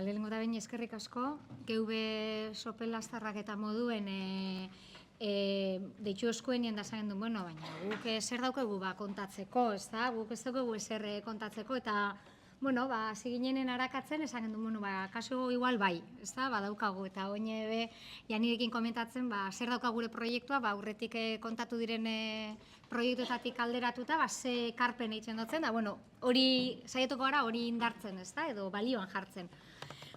lehenengo da behin eskerrik asko, geube sopelaztarrak eta moduen deitu eskuenien da zagen duen, baina guk zer daukegu kontatzeko, ez da? Guk ez daukegu zer kontatzeko, eta, ziginenen arakatzen, esan gendun, kasu igual bai, ez da, daukagu, eta oin ebe, janirekin komentatzen, zer daukagure proiektua, aurretik kontatu diren proiektuetatik alderatuta, ze karpen egiten dutzen, da, hori, saietuko gara, hori indartzen, ez da, edo balioan jartzen.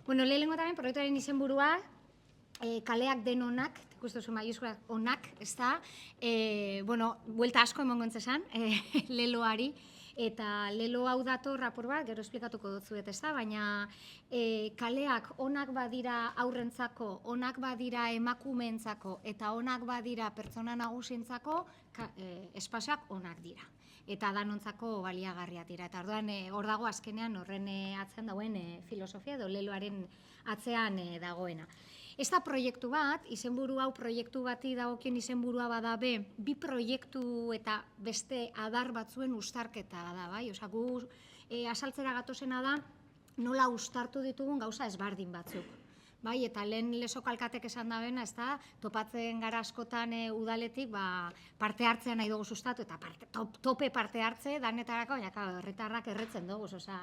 Lehenengo eta ben, proiektuaren izenburua, kaleak den onak, ikustuzu maiuskuak onak, ez da, buelta asko emongo entzesan, leloari, eta lelo hau dator rapor bat, gero esplikatuko dutzuet, ez da, baina kaleak onak badira aurrentzako, onak badira emakumeentzako, eta onak badira pertsona nagusientzako, espazioak onak dira. Eta danontzako baliagarriak dira. Eta orduan, hor dago azkenean horren atzean dagoen filosofia edo leloaren atzean dagoena. Ez da proiektu bat, izenburu hau proiektu bati dagokien izenburua bada bi proiektu eta beste adar batzuen uztarketa da, bai? Osa, gu asaltzera gatozena da nola uztartu ditugun gauza ezbardin batzuk. Bai, eta lehen lesoko alkatek esan da bena, ez da, topatzen gara askotan udaletik parte hartzea nahi dugu sustatu, eta tope parte hartze, danetarako, baina herritarrak erretzen dugu, oza,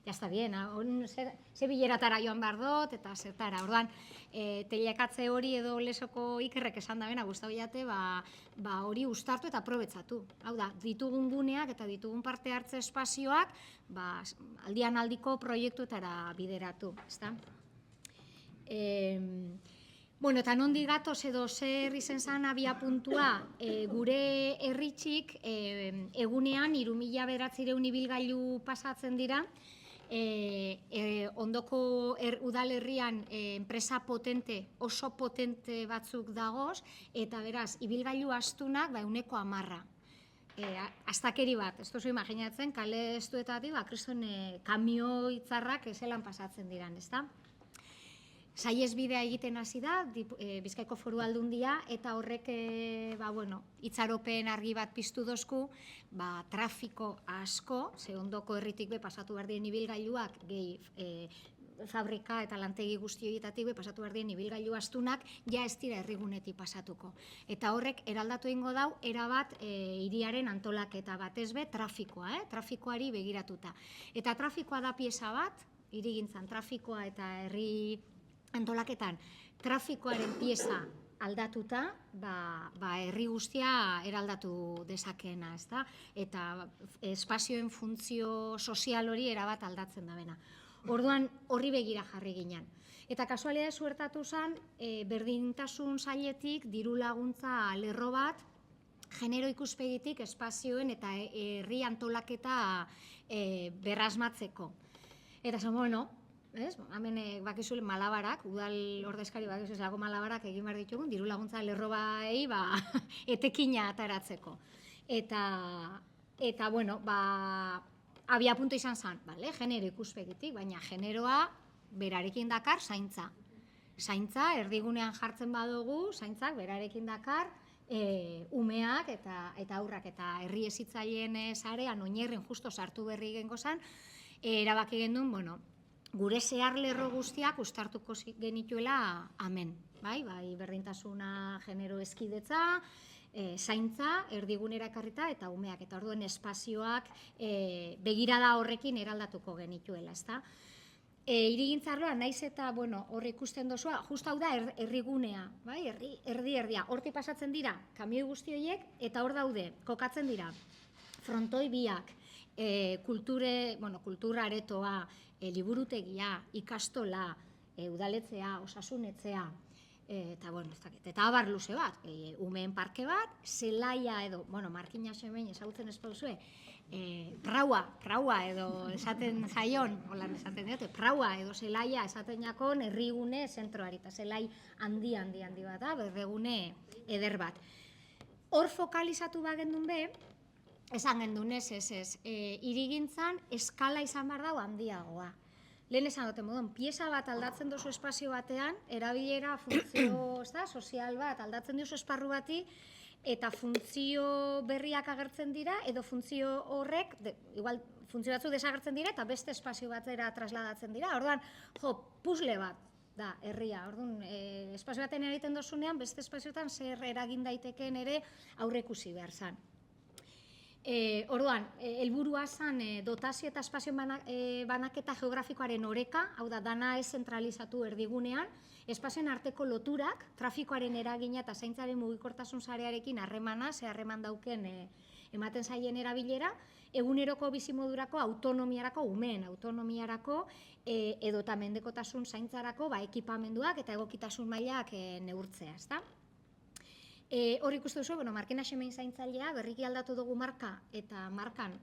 jazta bien, ze bileratara joan behar dut, eta zertara. Orduan, teilekatze hori edo lesoko ikerrek esan da bena, guztau jate, hori uztartu eta aprobetsatu. Hau da, ditugun guneak eta ditugun parte hartze espazioak, aldian aldiko proiektuetara bideratu, ez da? Eta nondi gatoz edo zer izen zan abia puntua, gure herritxik egunean 3.900 ibilgailu pasatzen dira, ondoko udalerrian enpresa potente, oso potente batzuk dagoz, eta beraz, ibilgailu astunak 10%. Aztakeri bat, ez duzu imaginatzen, kale estuetatik, kriston kamioitzarrak ezelan pasatzen diran, ez da? Saiesbidea egiten hasi da, Bizkaiko Foru Aldundia, eta horrek itxaropen argi bat piztu dozku, trafiko asko, ze ondoko herritik pasatu behar dien ibilgailuak, gehi fabrika eta lantegi guzti horietatik pasatu behar dien ibilgailu astunak, ja ez dira herrigunetik pasatuko. Eta horrek eraldatu egingo dau, erabat hiriaren antolaketa bat ez be, trafikoari begiratuta. Eta trafikoa da pieza bat, hirigintzan trafikoa eta herri antolaketan trafikoaren pieza aldatuta, herri guztia eraldatu dezakeena, ez da? Eta espazioen funtzio sozial hori erabat aldatzen da bena. Orduan horri begira jarri ginen. Eta kasualidade suertatu zen, berdintasun sailetik diru laguntza lerro bat, genero ikuspegitik espazioen eta herri antolaketa berrasmatzeko. Eta zen, hemen bakizule malabarak, udal ordezkari bakizule lago malabarak egin behar ditugun, diru laguntza lerro bai etekina ataratzeko. Eta, abia punto izan zen, genero ikuspegitik, baina generoa berarekin dakar zaintza. Zaintza, erdigunean jartzen badugu, zaintzak berarekin dakar umeak eta aurrak, eta herri ezitzaileen zarean oinerren justo sartu berri gengo zen, erabaki gendun, gure zehar lerro guztiak uztartuko genituela amen. Bai, berdintasuna genero eskidetza, zaintza, erdigunera ekarrita eta umeak. Eta orduen espazioak begirada horrekin eraldatuko genituela, ezta? Hirigintzarloa, naiz eta hor ikusten dozua, just hau da erdigunea, erdia. Hortik pasatzen dira kamioi guzti horiek eta hor daude, kokatzen dira frontoi biak, kultura aretoa, liburutegia, ikastola, udaletzea, osasunetzea, eta abar luze bat, umeen parke bat, zelaia edo, markina semein ezagutzen ez pauzue, praua edo esaten zaion, holan esaten diote, praua edo zelaia esaten jakon herrigune zentroari, eta zelai handi bat da, berregune eder bat. Hor fokalizatu bagendun be, esan gendun ez, hirigintzan eskala izan behar dago handiagoa. Lehen esan dute modun, pieza bat aldatzen dozu espazio batean, erabilera, funtzio sozial bat aldatzen dozu esparru bati, eta funtzio berriak agertzen dira, edo funtzio horrek, igual funtzio batzu desagertzen dira, eta beste espazio batera trasladatzen dira. Orduan, puzzle bat da herria. Orduan, espazio baten egiten dozunean, beste espazioetan zer eragin daitekeen ere aurreikusi behar zen. Orduan, helburua zen dotazio eta espazio banaketa geografikoaren oreka, hau da, dana ez zentralizatu erdigunean, espazioen arteko loturak, trafikoaren eragina eta zaintzaren mugikortasun sarearekin harremana, ze harreman dauken ematen zaien erabilera, eguneroko bizimodurako autonomiarako, umeen autonomiarako, edota mendekotasun zaintzarako ekipamenduak eta egokitasun mailak neurtzea, ezta? Hor ikustu duzu, Markina Xemein zaintzailea, berriki aldatu dugu marka, eta markan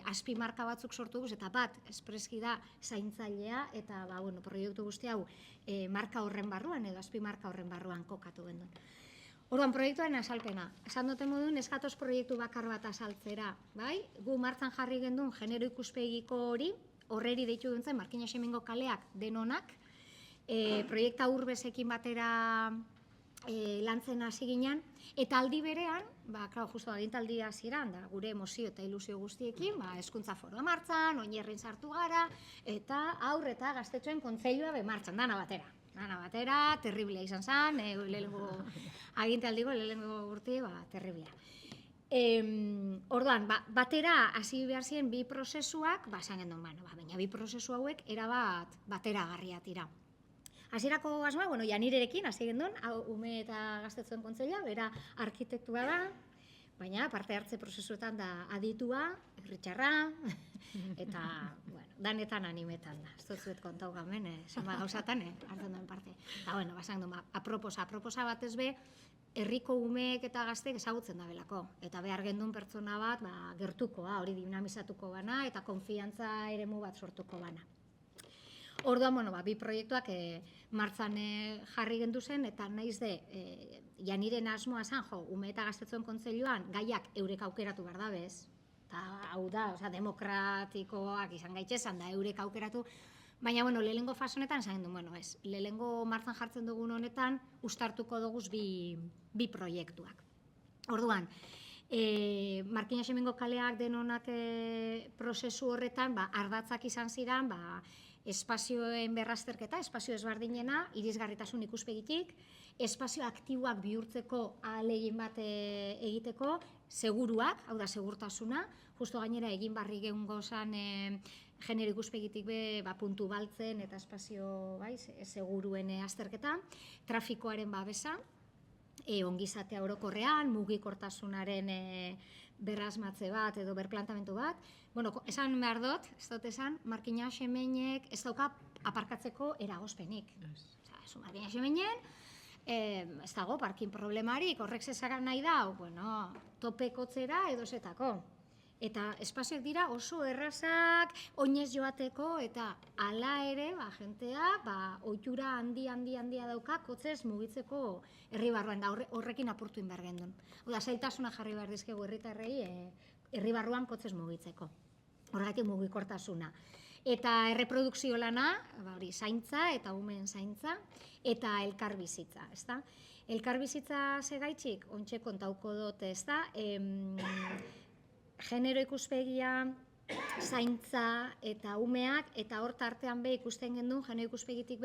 azpi marka batzuk sortu dugu, eta bat espreski da zaintzailea, eta proiektu guzti hau marka horren barruan, edo azpi marka horren barruan kokatu gendun. Orduan, proiektuaren azalpena. Esan duten moduen, ez gatoz proiektu bakar bat azaltzera, bai? Gu martzan jarri gendun genero ikuspegiko hori, horreri deitu duntzen, Markina Xemengo kaleak denonak, proiekta urbezekin batera lantzen hasi ginen, eta aldi berean, justu agintaldi hasieran, gure emozio eta ilusio guztiekin, hezkuntza foroa martzan, oinarrin sartu gara, eta haur eta gaztetxoen kontseilua martzan, dana batera. Dana batera, terriblea izan zen, agintaldiko lehenengo urte, terriblea. Orduan, batera hasi behar ziren bi prozesuak, esan gendun, baina bi prozesu hauek erabat bateragarriak dira. Hasierako asmoa, Janirerekin hasi gendun, ume eta gaztetzuen kontseilua, bera arkitektua da, baina parte hartze prozesuetan da aditua, irritxarra, eta danetan animetan da. Ez dut zuet kontau gamen, zenba gauzatan hartzen duen parte. Eta, basan duen, aproposa bat ez be, herriko umeek eta gazteek ezagutzen da belako. Eta behar gendun pertsona bat gertukoa, hori dinamizatuko bana, eta konfiantza eremu bat sortuko bana. Orduan, bi proiektuak martzan jarri gendu zen, eta nahiz de, Janiren asmoa zen, ume eta gaztetzuen kontseiluan gaiak eurek aukeratu behar da bez. Hau da, demokratikoak izan gaitxezan da eurek aukeratu, baina, lehenengo fasonetan esan gendu, ez. Lehenengo martzan jartzen dugun honetan, ustartuko duguz bi proiektuak. Orduan, Markina Xemengo kaleak denonak prozesu horretan, ardatzak izan ziren, espazioen berrazterketa, espazio ezberdinena, irisgarritasun ikuspegitik, espazio aktiboak bihurtzeko ahalegin bat egiteko, seguruak, hau da, segurtasuna, justo gainera egin barri geungo zen genero ikuspegitik puntu baltzen eta espazio seguruen azterketa, trafikoaren babesa, ongizatea orokorrean, mugikortasunaren berrazmatze bat edo berplantamentu bat. Esan behar dut, ez dut esan, Markina Xemeinek ez dauka aparkatzeko eragozpenik. Markina Xemeinen, ez dago parkin problemarik, horrek zezagan nahi da, topekotzera edo zetako. Eta espazioak dira oso errazak, oinez joateko, eta hala ere, jenteak, ohitura handia dauka, kotzez mugitzeko herri barruan, da horrekin apurtu behar gendun. Oda, zailtasuna jarri behar dizkegu herritarrei herri barruan kotzez mugitzeko. Horregatik mugikortasuna. Eta erreprodukzio lana, zaintza eta umeen zaintza, eta elkarbizitza, ezta? Elkarbizitza segaitxik, ontxe kontauko dut, ezta? Genero ikuspegia, zaintza eta umeak, eta hor tartean ikusten gendun, genero ikuspegitik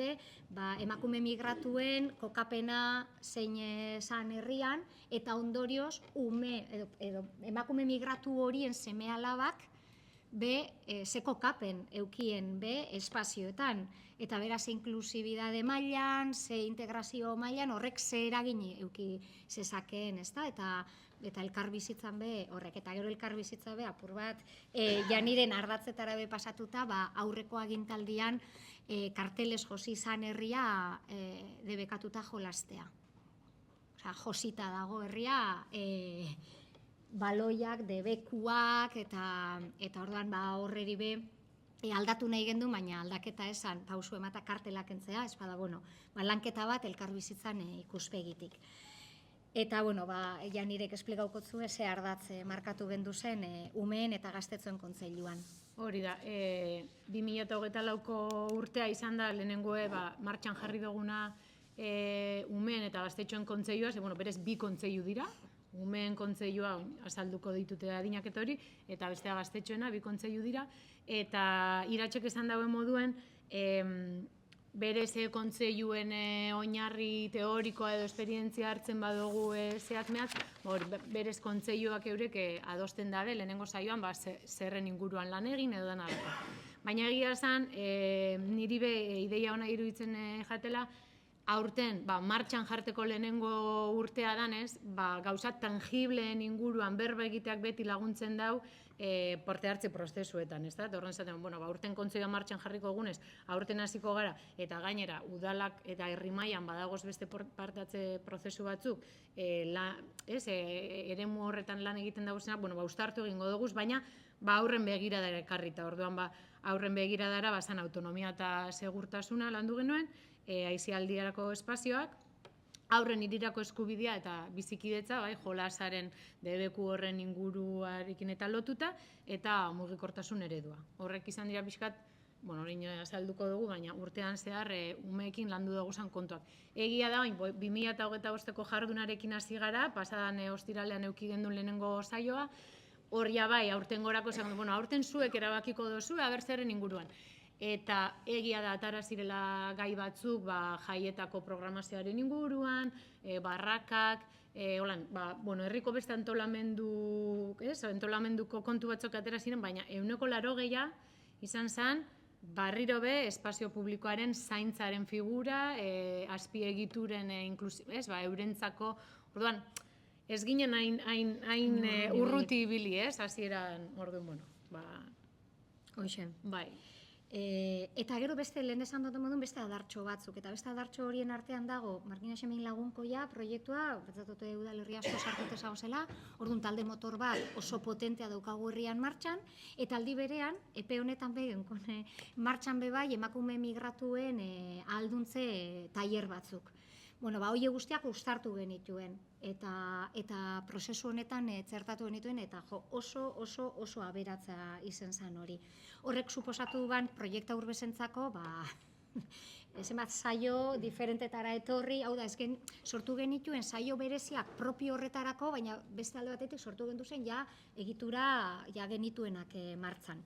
emakume migratuen kokapena zein zan herrian, eta ondorioz edo emakume migratu horien seme alabak ze kokapen eukien espazioetan, eta beraz ze inklusibidade mailan, ze integrazio mailan, horrek ze eragin euki zezakeen, eta elkarbizitzan horrek, eta gero elkarbizitza apur bat, Janiren ardatzetara pasatuta, aurreko agintaldian karteles josi izan herria debekatuta jolastea. Josita dago herria, baloiak, debekuak, eta orduan horreri aldatu nahi gendu, baina aldaketa esan, pausu emata kartelak entzea, ez bada, lanketa bat elkarbizitzan ikuspegitik. Eta, Janirek esplikaukotzu ze ardatz markatu bendu zen umeen eta gaztetzuen kontseiluan. Hori da, 2024ko urtea izan da lehenengoe martxan jarri duguna umeen eta gaztetxoen kontseilua, berez bi kontseilu dira, umeen kontseilua azalduko ditute adinak eta hori, eta bestea gaztetxoena, 2 kontseilu dira, eta Iratxek esan dauen moduen, berez kontseiluen oinarri teorikoa edo esperientzia hartzen badugu zehatz-mehatz, berez kontseiluak eurek adosten dabe, lehenengo saioan zerren inguruan lan egin edo dena dut. Baina egia esan, niri be ideia ona iruditzen jatela, aurten martxan jarteko lehenengo urtea danez, gauza tangibleen inguruan berba egiteak beti laguntzen dau parte hartze prozesuetan, ez da? Horren zaten, aurten kontseilua martxan jarriko egunez, aurten hasiko gara, eta gainera, udalak eta herri mailan badagoz beste parte hartze prozesu batzuk, eremu horretan lan egiten dagozenak, uztartu egingo dugu, baina aurren begiradara ekarrita, orduan aurren begiradara bazan autonomia eta segurtasuna landu genuen, aisialdiarako espazioak, aurren hirirako eskubidea eta bizikidetza, jolasaren debeku horren inguruarekin eta lotuta, eta mugikortasun eredua. Horrek izan dira pixkat, hori azalduko dugu, baina urtean zehar umeekin landu duguzan kontuak. Egia da, 2025ko jardunarekin hasi gara, pasadan ostiralean eduki gendun lehenengo saioa, hor bai, aurten gorako, aurten zuek erabakiko dozu, aber zerren inguruan. Eta egia da atara zirela gai batzuk jaietako programazioaren inguruan, barrakak, herriko beste antolamenduko kontu batzuk atera ziren, baina 80% izan zen, barriro be espazio publikoaren zaintzaren figura, azpiegituren eurentzako, orduan, ez ginen hain urruti ibili, hasieran, orduan, Hoxe. Bai. Eta gero beste lehen esan dut modun beste adartxo batzuk, eta beste adartxo horien artean dago Markina Xemin lagunkoia proiektua, bertzatote udalerri asko sartute zagozela, orduan talde motor bat oso potentea daukagu herrian martxan, eta aldi berean, epe honetan martxan bebai emakume migratuen ahalduntze tailer batzuk. Hoie guztiak uztartu genituen, eta prozesu honetan txertatu genituen, eta oso aberatza izen zen hori. Horrek suposatu ban proiekta urbezentzako, zenbat saio diferentetara etorri, hau da, sortu genituen saio bereziak propio horretarako, baina beste alde batetik sortu genduzen egitura genituenak martzan.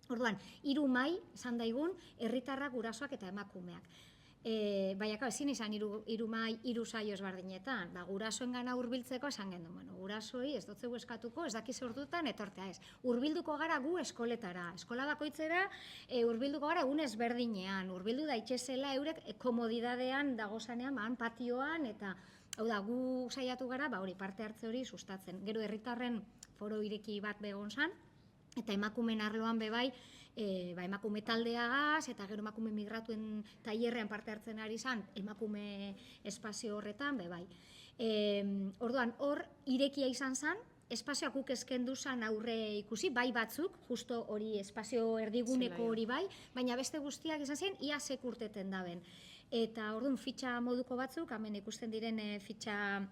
Orduan, 3 mahai, esan daigun, herritarrak, gurasoak eta emakumeak. Baina, ezin izan 3 mahai, 3 saio ezberdinetan. Gurasoen gana hurbiltzeko esan gendu, gurasoi ez dotzegu eskatuko, ez dakiz ordutan etortea ez. Hurbilduko gara gu eskoletara, eskola bakoitzera hurbilduko gara egun ezberdinean, hurbildu daitezela eurek komodidadean dagozanean, patioan, eta hau da, gu saiatu gara, hori parte hartze hori sustatzen. Gero herritarren foro ireki bat begon zan, eta emakumen arloan bebai, emakume taldeagaz, eta gero emakume migratuen tailerrean parte hartzen ari zan, emakume espazio horretan, bebai. Orduan, hor irekia izan zan, espazioak guk eskendu zan aurre ikusi, bai batzuk, justo hori espazio erdiguneko hori bai, baina beste guztiak izan zen, ia sekurteten daben. Eta orduan, fitxa moduko batzuk, hemen ikusten diren fitxa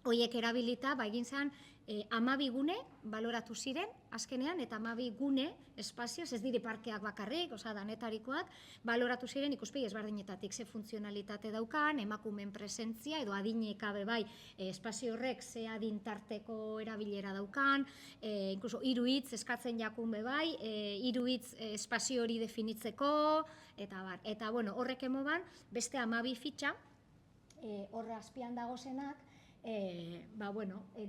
horiek erabilita, egin zen, 12 gune baloratu ziren, azkenean, eta 12 gune espazioz, ez dire parkeak bakarrik, danetarikoak, baloratu ziren ikuspegi ezberdinetatik ze funtzionalitate daukan, emakumen presentzia, edo adineka bebai, espazio horrek ze adintarteko erabilera daukan, inkluso 3 hitz eskatzen jakun bebai, 3 hitz espazio hori definitzeko, eta bar. Eta, horrek emoban, beste 12 fitxa, horre azpian dagozenak,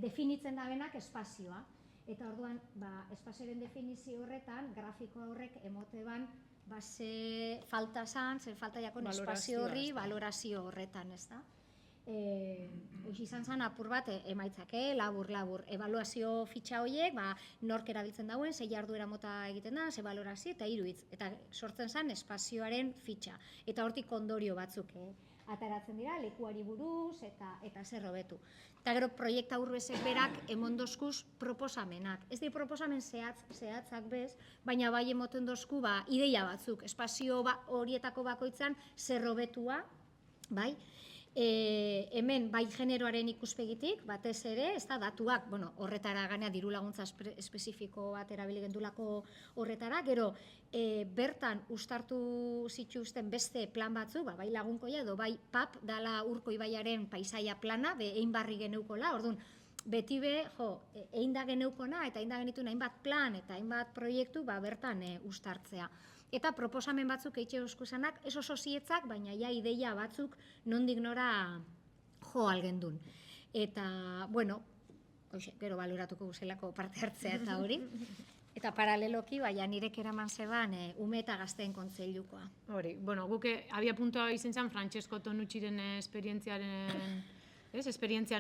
definitzen dabenak espazioa. Eta orduan, espazioaren definizio horretan, grafiko horrek emote ban, ze falta zan, zer falta jakon espazio horri, valorazio horretan, ez da? Hoxe izan zen apur bat emaitzak, labur-labur. Evaluazio fitxa horiek, nork erabiltzen dauen, ze jarduera mota egiten da, ze valorazio eta 3 hitz. Eta sortzen zen espazioaren fitxa. Eta hortik ondorio batzuk ateratzen dira, lekuari buruz eta zer hobetu. Eta gero proiekta urbezek berak emondozkuz proposamenak. Ez di proposamen zehatzak bez, baina bai emoten dozku ideia batzuk, espazio horietako bakoitzan zer hobetua, bai? Hemen bai generoaren ikuspegitik, batez ere, ez da datuak, horretara ganea diru laguntza espezifiko bat erabili gendulako horretara, gero bertan uztartu zituzten beste plan batzu, bai lagunkoia edo bai PAP, dala Urko ibaiaren paisaia plana, egin barri geneukola, orduan, beti be, egin da geneukona eta egin da genitu hainbat plan eta hainbat proiektu bertan uztartzea. Eta proposamen batzuk eitxe oskusanak, ez oso zietzak, baina ja ideia batzuk nondik nora jo algendun. Eta, bueno, gero baloratuko guzelako parte hartzea eta hori. Eta paraleloki, nirek eraman zeban ume eta gazteen kontseilukoa. Hori, bueno, guke abia puntua izen zen Francesco Tonucciren esperientzian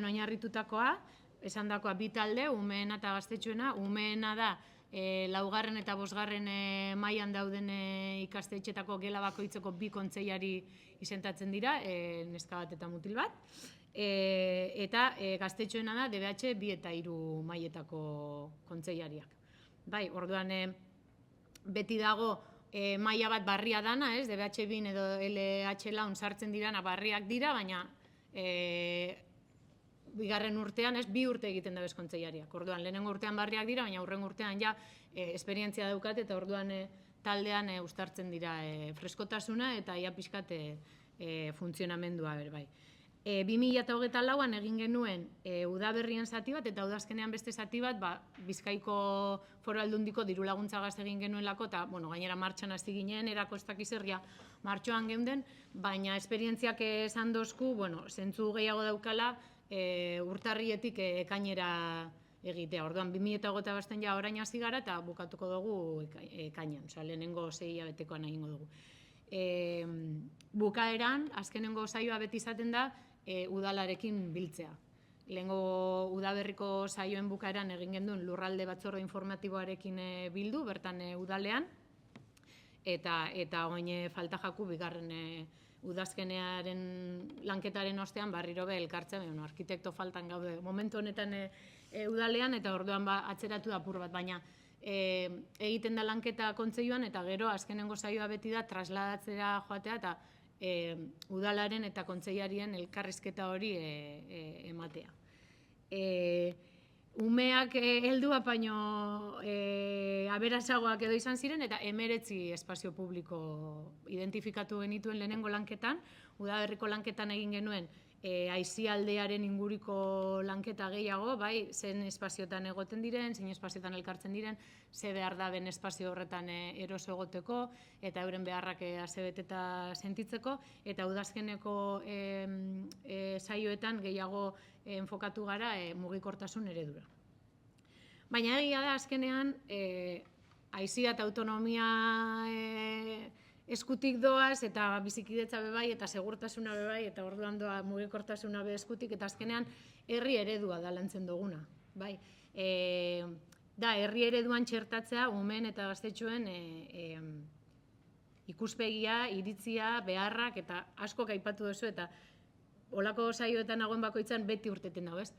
oinarritutakoa, esan dakoa bi talde, umeena eta gaztetxoena, umeena da laugarren eta bosgarren mailan dauden ikastetxetako gela bakoitzeko bi kontseilari izentatzen dira, neska bat eta mutil bat, eta gaztetxoena da DBH 2 eta 3 mailetako kontseilariak. Bai, orduan beti dago maila bat barria dana, DBH 2 edo LH laun sartzen dirana barriak dira, baina bigarren urtean, 2 urte egiten dabez kontseilariak. Orduan, lehenengo urtean barriak dira, baina hurrengo urtean ja esperientzia daukat eta orduan taldean uztartzen dira freskotasuna eta ia pixkat funtzionamendua bai. 2024an egin genuen udaberrien zati bat eta udazkenean beste zati bat Bizkaiko Foru Aldundiko diru laguntzagaz egin genuelako eta gainera martxan hasi ginen, erako ez dakizerria martxoan geunden, baina esperientziak esan dozku, zentzu gehiago daukala urtarrietik ekainera egitea. Orduan, 2025 ja orain hasi gara eta bukatuko dugu ekainean, lehenengo 6 hilabetekoan egingo dugu. Bukaeran, azkenengo saioa beti izaten da, udalarekin biltzea. Lehengo udaberriko saioen bukaeran egin genduen lurralde batzorde informatiboarekin bildu, bertan udalean, eta oin falta jaku bigarren udazkenearen lanketaren ostean barriro be elkartzen, arkitekto faltan gaude momentu honetan udalean, eta orduan atzeratu da apur bat, baina egiten da lanketa kontseiluan eta gero azkenengo saioa beti da trasladatzera joatea eta udalaren eta kontseilarien elkarrizketa hori ematea. Umeak heldua baino aberasagoak edo izan ziren eta 19 espazio publiko identifikatu genituen lehenengo lanketan, udaberriko lanketan egin genuen Aizialdearen inguriko lanketa gehiago, bai, zein espaziotan egoten diren, zein espaziotan elkartzen diren, ze behar da ben espazio horretan eroso egoteko, eta euren beharrak asebeteta sentitzeko, eta udazkeneko saioetan gehiago enfokatu gara mugikortasun eredura. Baina egia da azkenean, aizia eta autonomia eskutik doaz, eta bizikidetza bebai, eta segurtasuna bebai, eta orduan doa mugikortasuna be eskutik, eta azkenean herri eredua da lantzen duguna. Da, herri ereduan txertatzea, umen eta gaztetxoen ikuspegia, iritzia, beharrak, eta asko aipatu duzu, eta olako saioetan nagoen bakoitzan beti urteten dago, ez?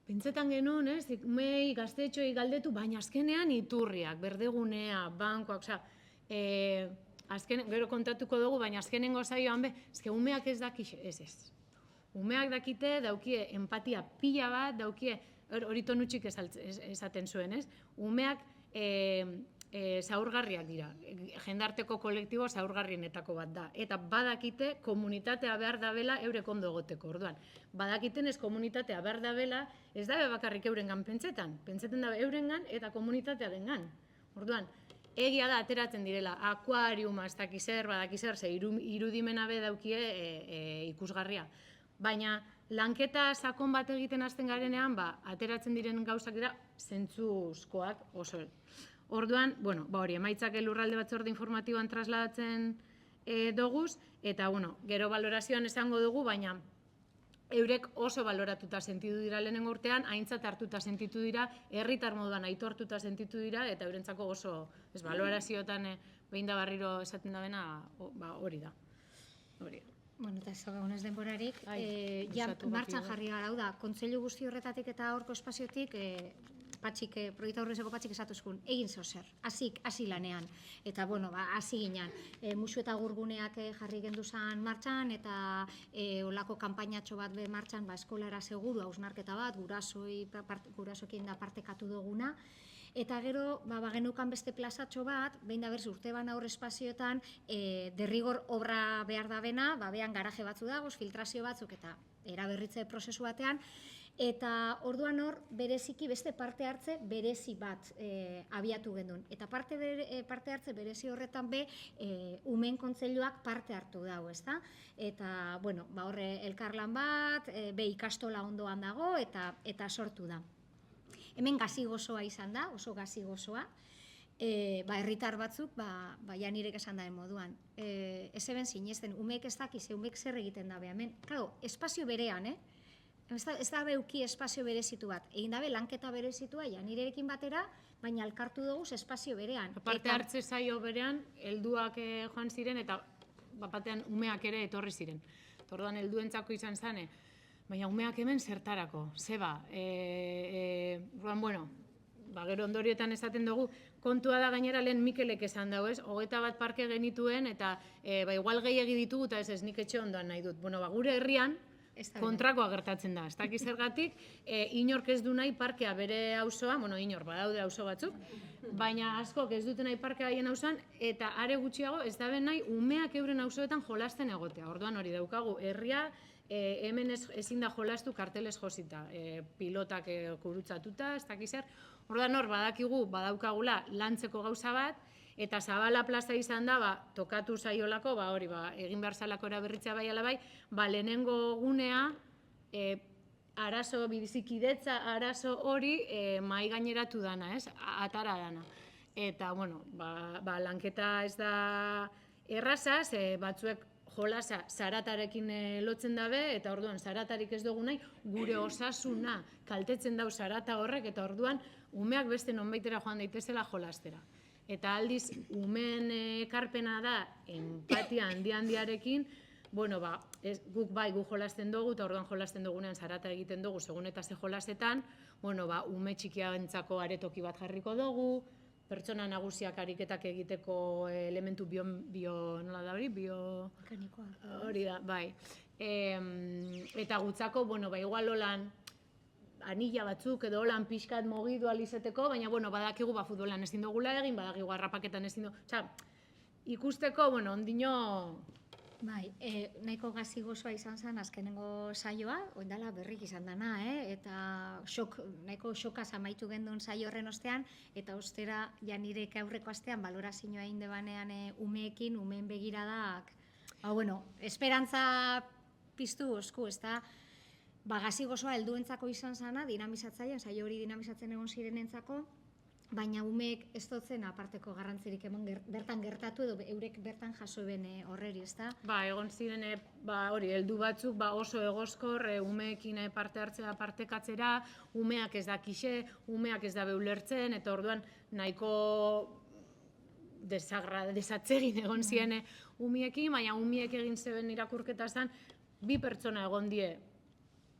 Pentsetan genuen, ez? Umei, gaztetxoi galdetu, baina azkenean iturriak, berdegunea, bankoak, azken, gero kontatuko dugu, baina azkenengo saioan umeak ez dakiz, ez. Umeak dakite, daukie empatia pila bat, daukie, hori Tonutzik esaten zuen, ez? Umeak zaurgarriak dira, jendarteko kolektibo zaurgarrienetako bat da. Eta badakite komunitatea behar dabela eurek ondo egoteko, orduan. Badakiten ez komunitatea behar dabela, ez dabe bakarrik eurengan pentsetan dabe eurengan eta komunitatearengan. Orduan, egia da ateratzen direla, akuariuma, ez dakizer, badakizer, ze irudimena be daukie ikusgarria. Baina lanketa sakon bat egiten hasten garenean, ateratzen diren gauzak dira zentzuzkoak oso. Orduan, hori, emaitzak lurralde batzorde informatiboan trasladatzen doguz, eta gero valorazioan esango dugu, baina eurek oso baloratuta sentitu dira lehenengo urtean, aintzat hartuta sentitu dira, herritar moduan aitortuta sentitu dira, eta eurentzako oso valorazioetan behin da barriro esaten da bena, hori da. Bueno, eta ez gaunez denborarik, martxan jarri gara, hau da, kontseilu guzti horretatik eta horko espaziotik, proiektu aurrezeko patxik esatuzkun, egin zozer, hasi lanean. Eta, hasi ginen, musu eta gurguneak jarri genduzan martxan, eta olako kanpainatxo bat be martxan, eskolara seguru, hausnarketa bat, gurasoekin da partekatu duguna, eta gero, genukan beste plazatxo bat, behin da berz urte ban aurre espazioetan, derrigor obra behar da bena, behan garaje batzu dagoz, filtrazio batzuk eta eraberritze prozesu batean, Eta orduan hor bereziki beste parte hartze berezi bat abiatu genuen. Eta parte hartze berezi horretan umeen kontseiluak parte hartu dau, ezta? Eta, bueno, horre elkarlan bat, ikastola ondoan dago eta sortu da. Hemen gazi gozoa izan da, oso gazi gozoa. Herritar batzuk, janirek esan daren moduan. Ez eben sinesten, umeek ez dakiz, umeek zer egiten dabe hemen. Claro, espazio berean, ez da beuki espazio berezitu bat. Egin dabe lanketa berezitua janirekin batera, baina elkartu dugu espazio berean. Parte hartze zaio berean, helduak joan ziren eta batean umeak ere etorri ziren. Orduan helduentzako izan zane, baina umeak hemen zertarako, zeba. Bueno, gero ondorioetan esaten dugu, kontua da gainera lehen Mikelek esan dago, ez? 21 parke genituen eta igual gehiegi ditugu eta ez nik etxe ondoan nahi dut. Bueno, gure herrian kontrakoa gertatzen da. Ez dakiz zergatik, inork ez du nahi parkea bere auzoa, bueno, inor badaude auzo batzuk, baina askok ez dute nahi parkea haien auzoan eta are gutxiago ez dabe nahi umeak euren auzoetan jolasten egotea. Orduan hori daukagu, herria hemen ezin da jolastu karteles josita, pilotak kurutzatuta, ez dakiz zer. Orduan hor badakigu, badaukagula lantzeko gauza bat, eta Zabala plaza izan da, tokatu zaiolako, hori, egin behar zalako eraberritzea bai ala bai, lehenengo gunea, arazo, bizikidetza, arazo hori mahai gaineratu dana, ez? Atara dana. Eta, bueno, lanketa ez da erraza, batzuek jolasa zaratarekin lotzen dabe, eta orduan zaratarik ez dugu nahi, gure osasuna kaltetzen dau zarata horrek, eta orduan umeak beste nonbaitera joan daitezela jolastera. Eta aldiz, umeen ekarpena da, empatia handiarekin, bueno, guk gu jolasten dugu, eta orduan jolasten dugunean zarata egiten dugu, segun eta ze jolasetan, bueno, ume txikiarentzako aretoki bat jarriko dugu, pertsona nagusiak ariketak egiteko elementu nola da hori? Mekanikoa. Hori da, bai. Eta gutzako, bueno, igual holan, anilla batzuk edo holan pixkat mogidu alizeteko, baina, bueno, badakigu futbolan ezin dugula egin, badakigu harrapaketan ezin dugu, ikusteko, bueno, ondino... Bai, nahiko gazi gozoa izan zen azkenengo saioa, oindala berrik izan dana, eta nahiko xokaz amaitu gendun saio horren ostean, eta ostera janirek aurreko astean balorazioa egin debanean umeekin, umeen begiradak, bueno, esperantza piztu osku, ez da, gazi gozoa helduentzako izan zana, dinamizatzailean, saio hori dinamizatzen egon zirenentzako, baina umeek ez dutzen aparteko garrantzirik emon bertan gertatu edo eurek bertan jaso eben horreri, ez da? Egon ziren, hori, heldu batzuk oso egozkor, umeekin parte hartzea partekatzera, umeak ez dakixe, umeak ez dabe ulertzen, eta orduan nahiko desatzegin egon ziren umiekin, baina umiek egin zeben irakurketa zen, bi pertsona egon die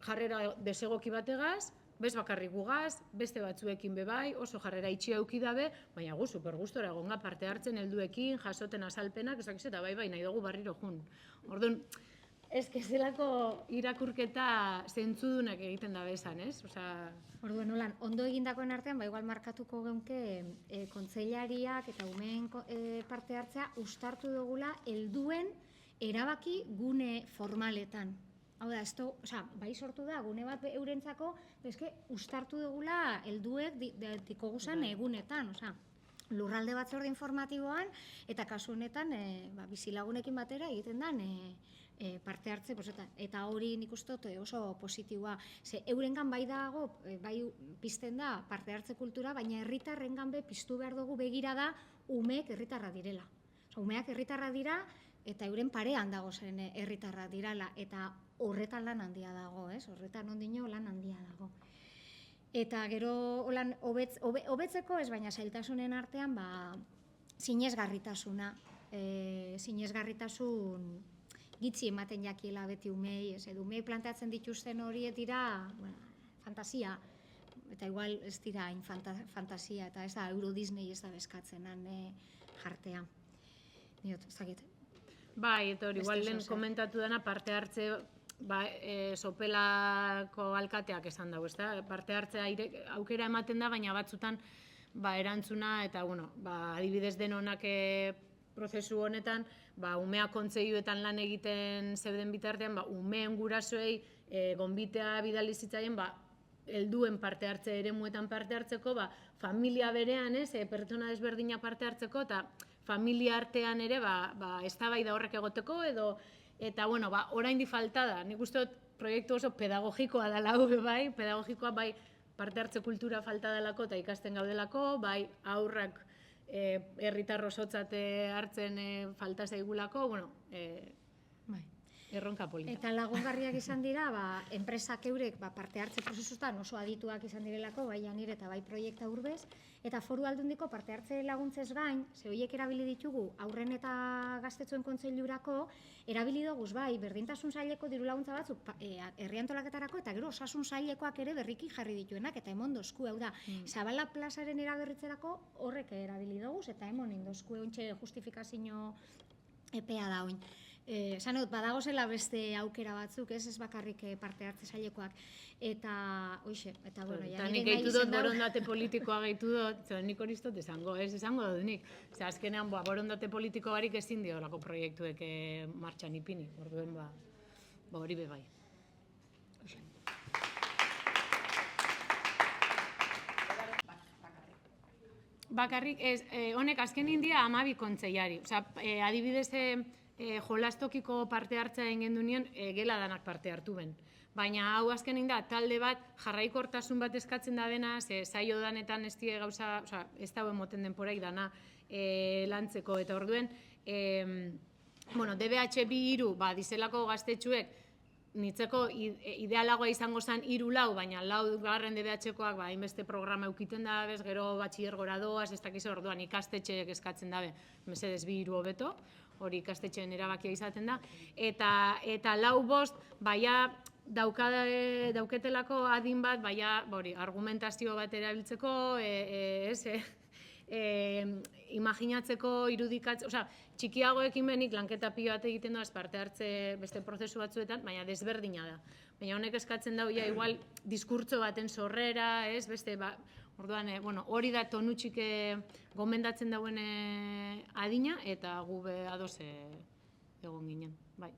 jarrera desegoki bategaz, bez bakarrik gugaz, beste batzuekin bebai, oso jarrera itxia euki dabe, baina gu super gustora egonga parte hartzen helduekin, jasoten azalpenak, eta bai nahi dugu barriro jun. Orduan, ez zelako irakurketa zentzudunak egiten dabe esan, ez? Orduan, nolan, ondo egindakoen artean, igual markatuko geunke kontseilariak eta umeen parte hartzea ustartu dugula helduen erabaki gune formaletan. Hau da, bai sortu da, gune bat eurentzako, ustartu dugula helduek diko guzan egunetan, lurralde batzorde informatiboan, eta kasu honetan bizilagunekin batera egiten den parte hartze, eta hori nik ustot oso positiboa. Eurengan bai dago, bai pizten da parte hartze kultura, baina herritarrengan piztu behar dugu begira da umeek herritarra direla. Umeak herritarra dira, eta euren parean dago zen herritarra dirala, eta horretan lan handia dago, horretan ondino lan handia dago. Eta gero hobetzeko ez, baina zailtasunen artean sinesgarritasuna, sinesgarritasun gitzi ematen jakiela beti umei, umei planteatzen dituzten horiek dira fantasia, eta igual ez dira fantasia, eta ez da Euro Disney ez da beskatzen jartea. Niot, ez dakit. Bai, eta hori, igual lehen komentatu dena parte hartze Sopelako alkateak esan dago, ezta? Parte hartzea aukera ematen da, baina batzutan erantzuna, eta, bueno, adibidez denonak prozesu honetan, umea kontseiluetan lan egiten zeuden bitartean, umeen gurasoei gonbitea bidali zitzaien, helduen parte hartze eremuetan parte hartzeko, familia berean, pertsona desberdinak parte hartzeko, eta familia artean ere, eztabaida horrek egoteko, eta, bueno, oraindik falta da. Nik uste dut proiektu oso pedagogikoa dela bai, pedagogikoa bai parte hartze kultura falta delako eta ikasten gaudelako, bai aurrak herritar osotzate hartzen falta zaigulako, bueno, erronka polita. Eta lagungarriak izan dira, enpresak eurek parte hartze prozesutan oso adituak izan direlako, bai Janir eta bai Proiekta Urbez, eta Foru Aldundiko parte hartze laguntzez gain, ze horiek erabili ditugu aurren eta gaztetxoen kontseilurako, erabili doguz bai berdintasun saileko diru laguntza batzuk herri antolaketarako eta gero osasun sailekoak ere berriki jarri dituenak eta emon dozku, hau da, Zabala plazaren eraberritzerako horrek erabili doguz eta emon indozku ontxe justifikazio epea da oin. Esan dut, badagozela beste aukera batzuk, ez bakarrik parte hartze sailekoak. Eta, hoxe, eta bueno, Eta nik gehitu dut borondate politikoa gehitu dut, nik hori iztot esango dut nik. Azkenean, borondate politiko barik ezin diolako proiektuek martxan ipini, orduen hori bebai. Bakarrik, honek azken india 12 kontseiari. Adibidez, jolastokiko parte hartzea egin genuen gela danak parte hartu ben. Baina hau azkenin da, talde bat jarraikortasun bat eskatzen da dena, zailo danetan ez die gauza, ez dauen moten denporaik dana lantzeko. Eta orduen, DBH 2-3, dizelako gaztetxuek, nitzeko idealagoa izango zen 3-4, baina 4 DBH-koak hainbeste programa eukiten da, gero batxillergora doaz, ez dakiz orduan ikastetxeek eskatzen dabe, mesedez 2-3 hobeto, hori ikastetxeen erabakia izaten da, eta 4-5, dauketelako adin bat, argumentazio bat erabiltzeko, imaginatzeko, irudikatzeko, txikiagoekin benik lanketa pilo bat egiten doaz parte hartze beste prozesu batzuetan, baina desberdina da. Baina honek eskatzen dau, igual, diskurtso baten sorrera, beste, orduan, hori da tonutxik gomendatzen dauen adina, eta gu be ados egon ginen, bai.